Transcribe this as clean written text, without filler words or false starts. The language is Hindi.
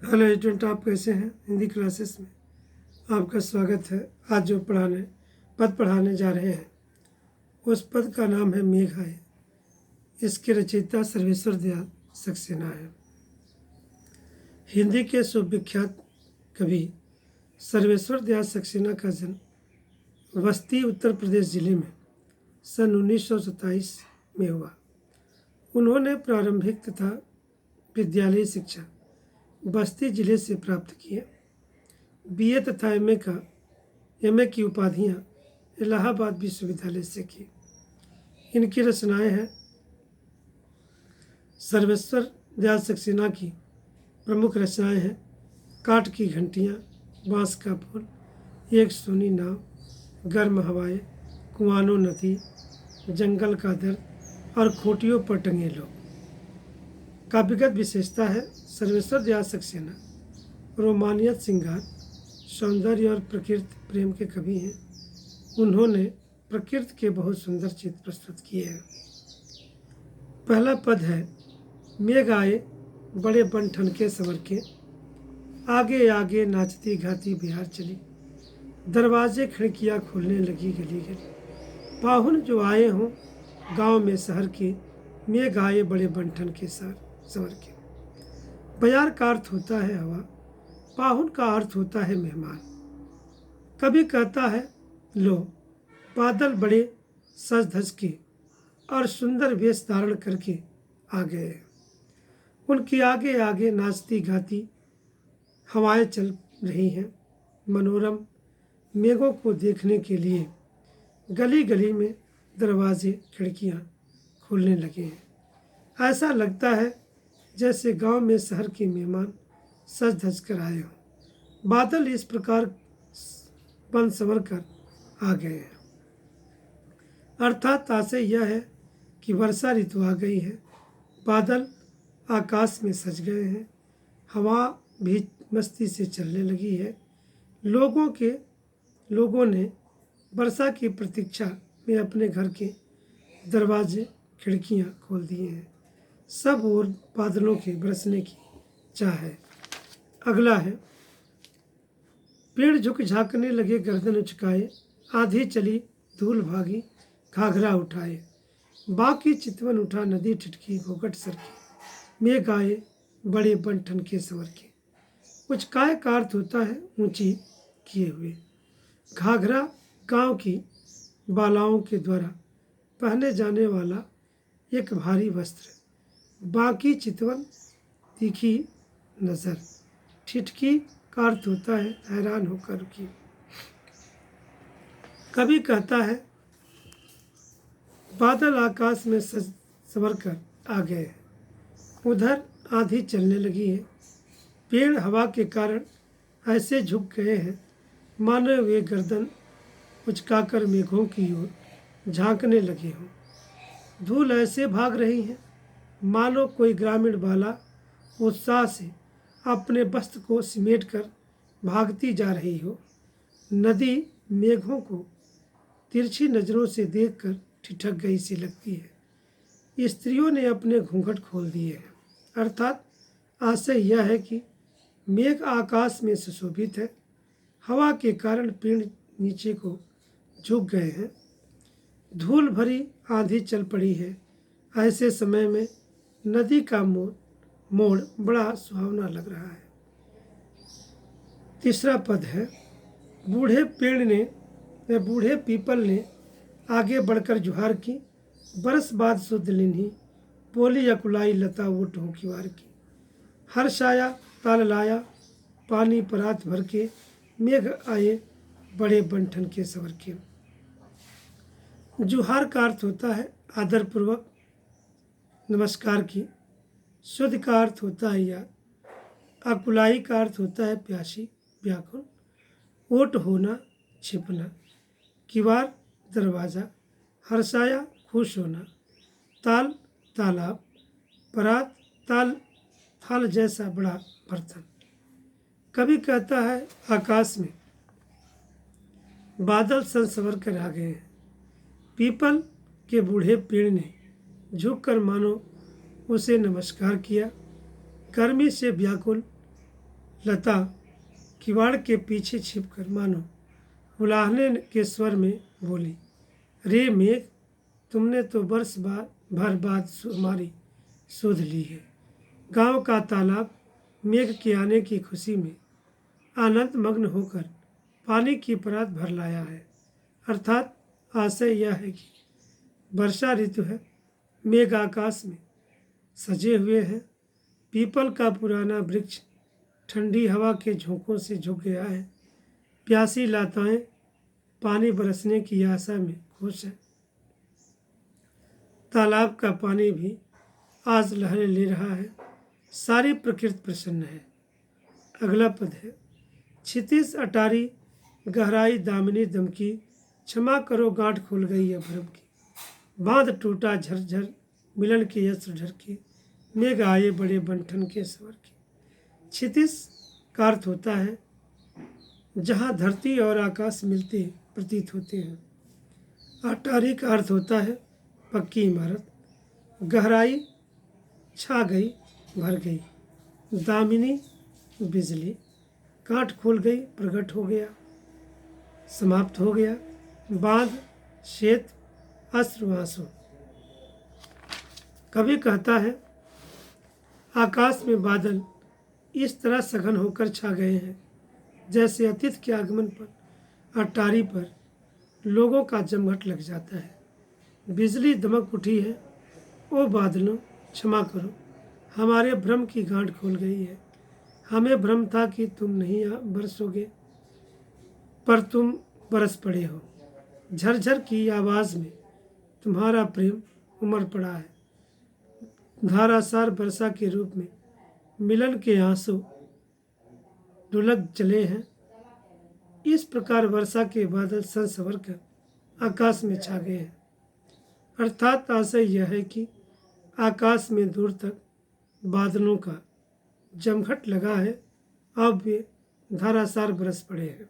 हेलो स्टूडेंट, आप कैसे हैं? हिंदी क्लासेस में आपका स्वागत है। आज जो पद पढ़ाने जा रहे हैं उस पद का नाम है मेघ आए। इसके रचयिता सर्वेश्वर दयाल सक्सेना है। हिंदी के सुविख्यात कवि सर्वेश्वर दयाल सक्सेना का जन्म बस्ती उत्तर प्रदेश जिले में सन 1927 में हुआ। उन्होंने प्रारंभिक तथा विद्यालयी शिक्षा बस्ती जिले से प्राप्त किए। बीए तथा एमए की उपाधियां इलाहाबाद विश्वविद्यालय से की। इनकी रचनाएं हैं सर्वेश्वर दयाल सक्सेना की प्रमुख रचनाएं हैं काठ की घंटियां, बांस का फूल, एक सोनी नाव, गर्म हवाएं, कुआनो नदी, जंगल का दर्द और खूंटियों पर टंगे लोग। काव्यगत विशेषता है सर्वेश्वर दयाल सक्सेना रोमानियत, श्रृंगार, सौंदर्य और प्रकृति प्रेम के कवि हैं। उन्होंने प्रकृति के बहुत सुंदर चित्र प्रस्तुत किए हैं। पहला पद है मेघ आए बड़े बन ठनके संवर के, आगे आगे नाचती गाती बिहार चली, दरवाजे खिड़कियां खोलने लगी गली गली, पाहुन जो आए हों गांव में शहर के, मेघ आए बड़े बन ठनके संवर के। बयार का अर्थ होता है हवा, पाहुन का अर्थ होता है मेहमान। कभी कहता है लो बादल बड़े सज धज के और सुंदर वेश धारण करके आ गए हैं। उनकी आगे आगे नाचती गाती हवाएं चल रही हैं। मनोरम मेघों को देखने के लिए गली गली में दरवाजे खिड़कियां खुलने लगे हैं। ऐसा लगता है जैसे गांव में शहर के मेहमान सज धज कर आए हों। बादल इस प्रकार बन संवर कर आ गए हैं, अर्थात आशय यह है कि वर्षा ऋतु आ गई है। बादल आकाश में सज गए हैं, हवा भी मस्ती से चलने लगी है। लोगों ने वर्षा की प्रतीक्षा में अपने घर के दरवाजे खिड़कियां खोल दिए हैं। सब और बादलों के बरसने की चाह है। अगला है पेड़ झुक झांकने लगे गर्दन उचकाए, आंधी चली धूल भागी घाघरा उठाए, बाकी चितवन उठा नदी ठिठकी घोघट सरकी, मेघ आए बड़े बन ठनके संवर के। उचकाए का अर्थ होता है ऊंची किए हुए। घाघरा गांव की बालाओं के द्वारा पहने जाने वाला एक भारी वस्त्र। बाकी चितवन तीखी नजर। ठिठकी का अर्थ होता है हैरान होकर रुकी। कभी कहता है बादल आकाश में संवर कर आ गए हैं। उधर आंधी चलने लगी है। पेड़ हवा के कारण ऐसे झुक गए हैं मानो वे गर्दन उचकाकर मेघों की ओर झांकने लगे हों। धूल ऐसे भाग रही है मानो कोई ग्रामीण बाला उत्साह से अपने वस्त्र को समेट कर भागती जा रही हो। नदी मेघों को तिरछी नज़रों से देखकर ठिठक गई सी लगती है। स्त्रियों ने अपने घूंघट खोल दिए हैं, अर्थात आशय यह है कि मेघ आकाश में सुशोभित है। हवा के कारण पेड़ नीचे को झुक गए हैं। धूल भरी आंधी चल पड़ी है। ऐसे समय में नदी का मोड़ बड़ा सुहावना लग रहा है। तीसरा पद है बूढ़े पीपल ने आगे बढ़कर जुहार की, बरस बाद शुद्ध लिन्ही, बोली अकुलाई लता उठ हो की वार की, हर्ष आया ताल लाया पानी परात भर के, मेघ आए बड़े बन ठनके संवर के। जुहार का अर्थ होता है आदरपूर्वक नमस्कार की। शुद्ध का अर्थ होता है याद। अकुलाई का अर्थ होता है प्यासी व्याकुल। ओट होना छिपना। किवार दरवाज़ा। हर्षाया खुश होना। ताल तालाब। परात थाल जैसा बड़ा बर्तन। कभी कहता है आकाश में बादल सन संवर कर आ गए हैं। पीपल के बूढ़े पेड़ ने झुककर मानो उसे नमस्कार किया। गर्मी से व्याकुल लता किवाड़ के पीछे छिपकर मानो उलाहने के स्वर में बोली, रे मेघ, तुमने तो वर्ष भर बाद हमारी सुध ली है। गांव का तालाब मेघ के आने की खुशी में आनंद मग्न होकर पानी की परत भर लाया है। अर्थात आशय यह है कि वर्षा ऋतु है, मेघ आकाश में सजे हुए हैं, पीपल का पुराना वृक्ष ठंडी हवा के झोंकों से झुक गया है, प्यासी लताएं पानी बरसने की आशा में खुश है। तालाब का पानी भी आज लहरें ले रहा है, सारी प्रकृति प्रसन्न है। अगला पद है, क्षितिज अटारी गहराई दामिनी दमकी, क्षमा करो गांठ खुल गई है भ्रम की, बांध टूटा झरझर मिलन के यस्त्र ढरके, मेघ आए बड़े बंठन के स्वर के। क्षितिज का अर्थ होता है जहाँ धरती और आकाश मिलते प्रतीत होते हैं। अटारी का अर्थ होता है पक्की इमारत। गहराई छा गई, भर गई। दामिनी बिजली, गांठ खुल गई, प्रकट हो गया, समाप्त हो गया। बांध शेत, अस्त्र आंसू। कवि कहता है आकाश में बादल इस तरह सघन होकर छा गए हैं जैसे अतिथि के आगमन पर अटारी पर लोगों का जमघट लग जाता है। बिजली दमक उठी है, ओ बादलों क्षमा करो, हमारे भ्रम की गांठ खोल गई है। हमें भ्रम था कि तुम नहीं बरसोगे, पर तुम बरस पड़े हो। झरझर की आवाज़ में तुम्हारा प्रेम उमड़ पड़ा है। धारासार वर्षा के रूप में मिलन के आंसू ढुलक चले हैं। इस प्रकार वर्षा के बादल संसवर कर आकाश में छा गए हैं। अर्थात आशय यह है कि आकाश में दूर तक बादलों का जमघट लगा है, अब वे धारासार बरस पड़े हैं।